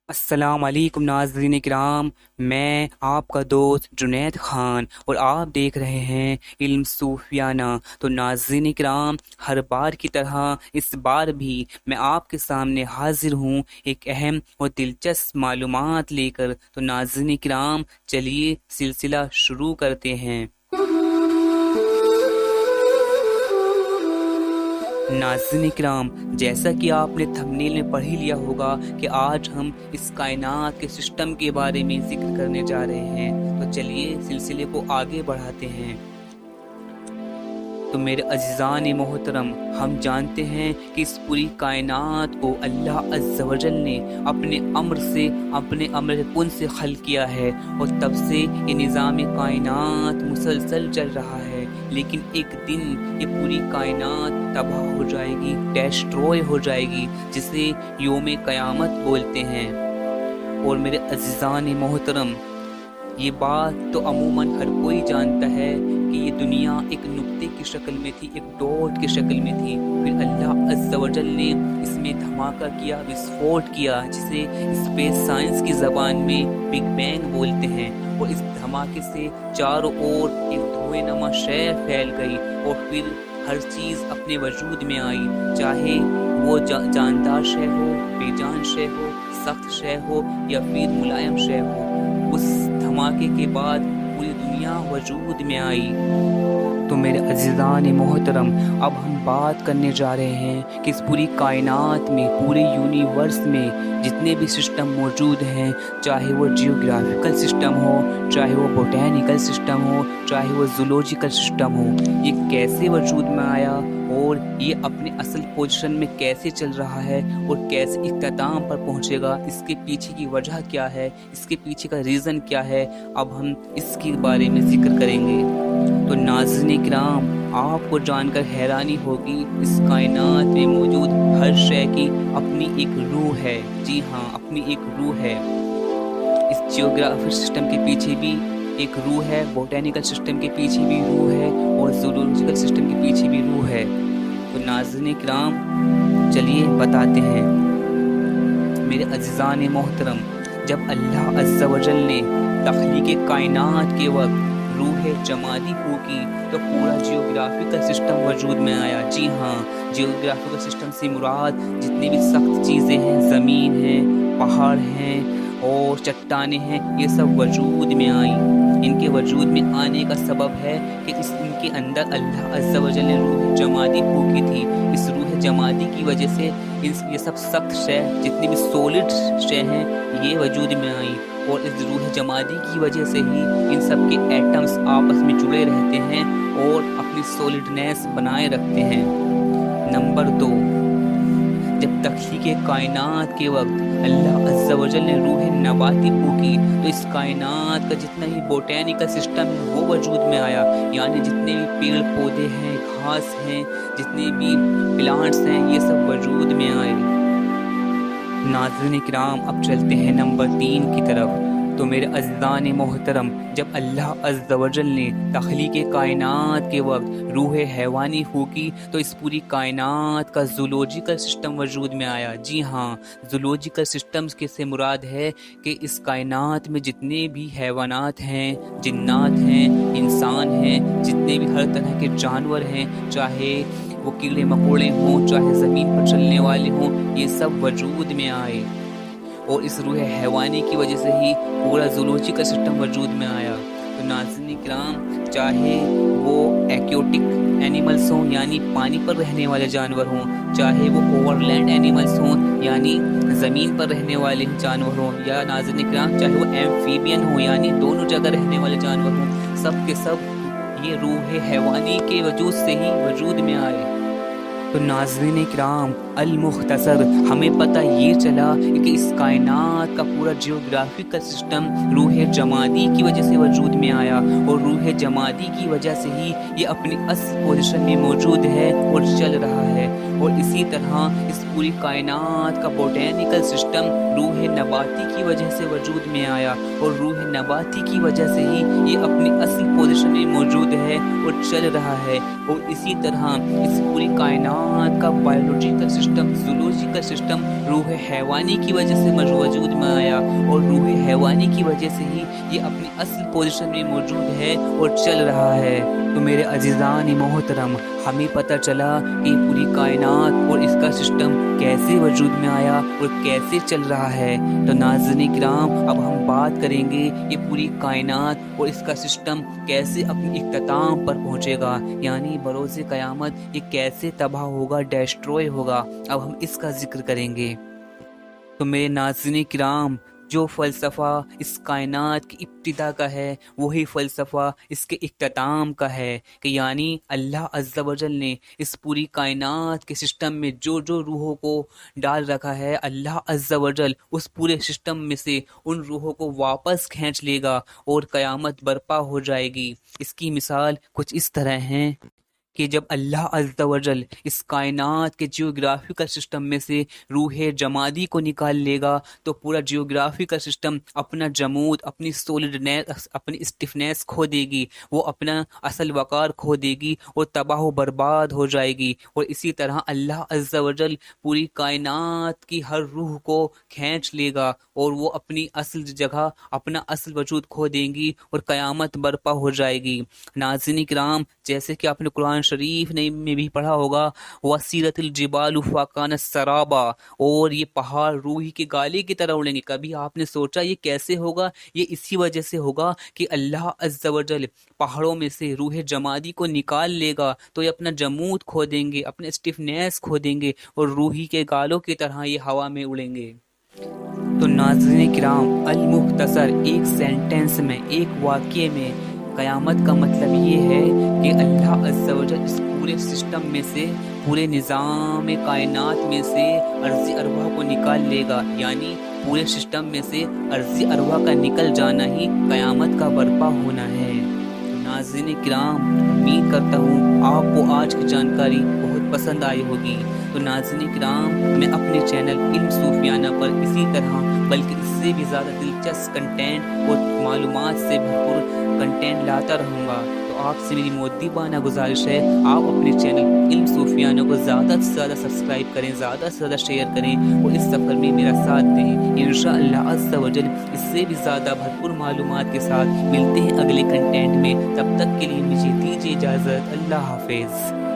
السلام علیکم ناظرین کرام، میں آپ کا دوست جنید خان اور آپ دیکھ رہے ہیں علم صوفیانہ۔ تو ناظرین کرام، ہر بار کی طرح اس بار بھی میں آپ کے سامنے حاضر ہوں ایک اہم اور دلچسپ معلومات لے کر۔ تو ناظرین کرام، چلیے سلسلہ شروع کرتے ہیں۔ ناظرین کرام، جیسا کہ آپ نے تھمبنیل میں پڑھ ہی لیا ہوگا کہ آج ہم اس کائنات کے سسٹم کے بارے میں ذکر کرنے جا رہے ہیں۔ تو چلیے سلسلے کو آگے بڑھاتے ہیں۔ تو میرے عزیزان محترم، ہم جانتے ہیں کہ اس پوری کائنات کو اللہ عز و جل نے اپنے امر کن سے خلق کیا ہے، اور تب سے یہ نظام کائنات مسلسل چل رہا ہے۔ لیکن ایک دن یہ پوری کائنات تباہ ہو جائے گی، ڈیسٹروئے ہو جائے گی، جسے یوم قیامت بولتے ہیں۔ اور میرے عزیزان محترم، یہ بات تو عموماً ہر کوئی جانتا ہے کہ یہ دنیا ایک نقطے کی شکل میں تھی، ایک ڈاٹ کی شکل میں تھی۔ پھر اللہ عز و جل نے اس میں دھماکہ کیا، وسفوٹ کیا، جسے اسپیس سائنس کی زبان میں بگ بینگ بولتے ہیں۔ اور اس دھماکے سے چاروں اور ایک دھوئیں نما شے پھیل گئی، اور پھر ہر چیز اپنے وجود میں آئی، چاہے وہ جاندار شے ہو، بے جان شے ہو، سخت شے ہو یا پھر ملائم شے ہو۔ اس دھماکے کے بعد پوری دنیا وجود میں آئی۔ تو میرے عزیزان محترم، اب ہم بات کرنے جا رہے ہیں کہ اس پوری کائنات میں، پورے یونیورس میں جتنے بھی سسٹم موجود ہیں، چاہے وہ جیوگرافیکل سسٹم ہو، چاہے وہ بوٹینیکل سسٹم ہو، چاہے وہ زولوجیکل سسٹم ہو، یہ کیسے وجود میں آیا اور یہ اپنے اصل پوزیشن میں کیسے چل رہا ہے اور کیسے اختتام پر پہنچے گا، اس کے پیچھے کی وجہ کیا ہے، اس کے پیچھے کا ریزن کیا ہے، اب ہم اس کے بارے میں ذکر کریں گے۔ تو ناظرین کرام، آپ کو جان کر حیرانی ہوگی، اس کائنات میں موجود ہر شے کی اپنی ایک روح ہے۔ جی ہاں، اپنی ایک روح ہے۔ اس جیوگرافک سسٹم کے پیچھے بھی ایک روح ہے، بوٹینیکل سسٹم کے پیچھے بھی روح ہے، اور زولوجیکل سسٹم کے پیچھے بھی روح ہے۔ تو ناظرین کرام، چلیے بتاتے ہیں۔ میرے عزیزان محترم، جب اللہ عز و جل نے تخلیق کائنات کے وقت روح جمادی پھونکی تو پورا جیوگرافیکل سسٹم وجود میں آیا۔ جی ہاں، جیوگرافیکل سسٹم سے مراد جتنی بھی سخت چیزیں ہیں، زمین ہے، پہاڑ ہیں اور چٹانیں ہیں، یہ سب وجود میں آئیں۔ ان کے وجود میں آنے کا سبب ہے کہ ان کے اندر اللہ عز و جل نے روح جمادی پھونکی تھی۔ اس روح جمادی کی وجہ سے یہ سب سخت شے، جتنی بھی سولڈ شے ہیں، یہ وجود میں آئیں، اور اس روح جمادی کی وجہ سے ہی ان سب کے ایٹمز آپس میں جڑے رہتے ہیں اور اپنی سولڈنیس بنائے رکھتے ہیں۔ نمبر 2، جب تخلیق کائنات کے وقت اللہ عز و جل نے روح نباتی پھونکی تو اس کائنات کا جتنا ہی بوٹینیکل سسٹم ہے وہ وجود میں آیا، یعنی جتنے بھی پیڑ پودے ہیں، گھاس ہیں، جتنے بھی پلانٹس ہیں، یہ سب وجود میں آئے۔ ناظرین کرام، اب چلتے ہیں نمبر 3 کی طرف۔ تو میرے عزیزان محترم، جب اللہ عز و جل نے تخلیق کائنات کے وقت روح حیوانی پھونکی تو اس پوری کائنات کا زولوجیکل سسٹم وجود میں آیا۔ جی ہاں، زولوجیکل سسٹمز کے سے مراد ہے کہ اس کائنات میں جتنے بھی حیوانات ہیں، جنات ہیں، انسان ہیں، جتنے بھی ہر طرح کے جانور ہیں، چاہے وہ کیڑے مکوڑے ہوں، چاہے زمین پر چلنے والے ہوں، یہ سب وجود میں آئے، اور اس روح حیوانی کی وجہ سے ہی پورا زولوجیکل سسٹم وجود میں آیا۔ تو ناظرین کرام، چاہے وہ ایکویٹک اینیملز ہوں یعنی پانی پر رہنے والے جانور ہوں، چاہے وہ اوور لینڈ اینیملز ہوں یعنی زمین پر رہنے والے جانور ہوں، یا ناظرین کرام چاہے وہ ایمفیبین ہوں یعنی دونوں جگہ رہنے والے جانور ہوں، سب کے سب یہ روح حیوانی کے وجود سے ہی وجود میں آئے۔ تو ناظرین کرام، المختصر ہمیں پتہ یہ چلا کہ اس کائنات کا پورا جیوگرافیکل سسٹم روح جمادی کی وجہ سے وجود میں آیا، اور روح جمادی کی وجہ سے ہی یہ اپنی اصل پوزیشن میں موجود ہے اور چل رہا ہے۔ اور اسی طرح اس پوری کائنات کا بوٹینیکل سسٹم روح نباتی کی وجہ سے وجود میں آیا، اور روح نباتی کی وجہ سے ہی یہ اپنی اصل پوزیشن میں موجود ہے اور چل رہا ہے۔ اور اسی طرح اس پوری کائنات کا بایولوجیکل سسٹم، زولوجیکل سسٹم روح حیوانی کی وجہ سے وجود میں آیا، اور روح حیوانی کی وجہ سے ہی یہ اپنی اصل پوزیشن میں موجود ہے اور چل رہا ہے۔ تو میرے عزیزان محترم، ہمیں پتہ چلا کہ پوری کائنات اور اس کا سسٹم کیسے وجود میں آیا اور کیسے چل رہا ہے۔ تو ناظرین کرام، اب ہم بات کریں گے یہ پوری کائنات اور اس کا سسٹم کیسے اپنی اختتام پر پہنچے گا، یعنی بروز قیامت یہ کیسے تباہ ہوگا، ڈیسٹروئے ہوگا۔ اب ہم اس کا ذکر کریں گے۔ تو میرے ناظرین کرام، جو فلسفہ اس کائنات کی ابتدا کا ہے وہی فلسفہ اس کے اختتام کا ہے، کہ یعنی اللہ عز و جل نے اس پوری کائنات کے سسٹم میں جو جو روحوں کو ڈال رکھا ہے، اللہ عز و جل اس پورے سسٹم میں سے ان روحوں کو واپس کھینچ لے گا اور قیامت برپا ہو جائے گی۔ اس کی مثال کچھ اس طرح ہے کہ جب اللہ عز و جل اس کائنات کے جیوگرافیکل سسٹم میں سے روح جمادی کو نکال لے گا تو پورا جیوگرافیکل سسٹم اپنا جمود، اپنی سولڈنیس، اپنی اسٹفنیس کھو دے گی، وہ اپنا اصل وقار کھو دے گی اور تباہ و برباد ہو جائے گی۔ اور اسی طرح اللہ عز و جل پوری کائنات کی ہر روح کو کھینچ لے گا اور وہ اپنی اصل جگہ، اپنا اصل وجود کھو دیں گی اور قیامت برپا ہو جائے گی۔ ناظرین کرام، جیسے کہ آپ نے قرآن شریف میں بھی پڑھا ہوگا، وَسِيرَتِ الْجِبَالُ فَكَانَتْ سَرَابًا، اور یہ پہاڑ روح کے گالے کی طرح اڑیں گے۔ کبھی آپ نے سوچا یہ کیسے ہوگا؟ یہ اسی وجہ سے ہوگا کہ اللہ عز و جل پہاڑوں میں سے روح جمادی کو نکال لے گا تو یہ اپنا جمود کھو دیں گے، اپنے اسٹفنیس کھو دیں گے اور روحی کے گالوں کی طرح یہ ہوا میں اڑیں گے۔ تو ناظرین کرام، المختصر ایک سینٹنس میں، ایک واقعے میں، قیامت کا مطلب یہ ہے کہ اللہ عز و جل اس پورے سسٹم میں سے، پورے نظام کائنات میں سے ارضی ارواح کو نکال لے گا، یعنی پورے سسٹم میں سے ارضی ارواح کا نکل جانا ہی قیامت کا برپا ہونا ہے۔ ناظرین کرام، امید کرتا ہوں آپ کو آج کی جانکاری بہت پسند آئی ہوگی۔ تو ناظرین کرام، میں اپنے چینل علم صوفیانہ پر اسی طرح بلکہ اس سے بھی زیادہ دلچسپ کنٹینٹ اور معلومات سے بھرپور کنٹینٹ لاتا رہوں گا۔ تو آپ سے میری مؤدبانہ گزارش ہے، آپ اپنے چینل علم صوفیانہ کو زیادہ سے زیادہ سبسکرائب کریں، زیادہ سے زیادہ شیئر کریں اور اس سفر میں میرا ساتھ دیں۔ انشاءاللہ عز و جل اس سے بھی زیادہ بھرپور معلومات کے ساتھ ملتے ہیں اگلے کنٹینٹ میں۔ تب تک کے لیے مجھے دیجیے اجازت۔ اللہ حافظ۔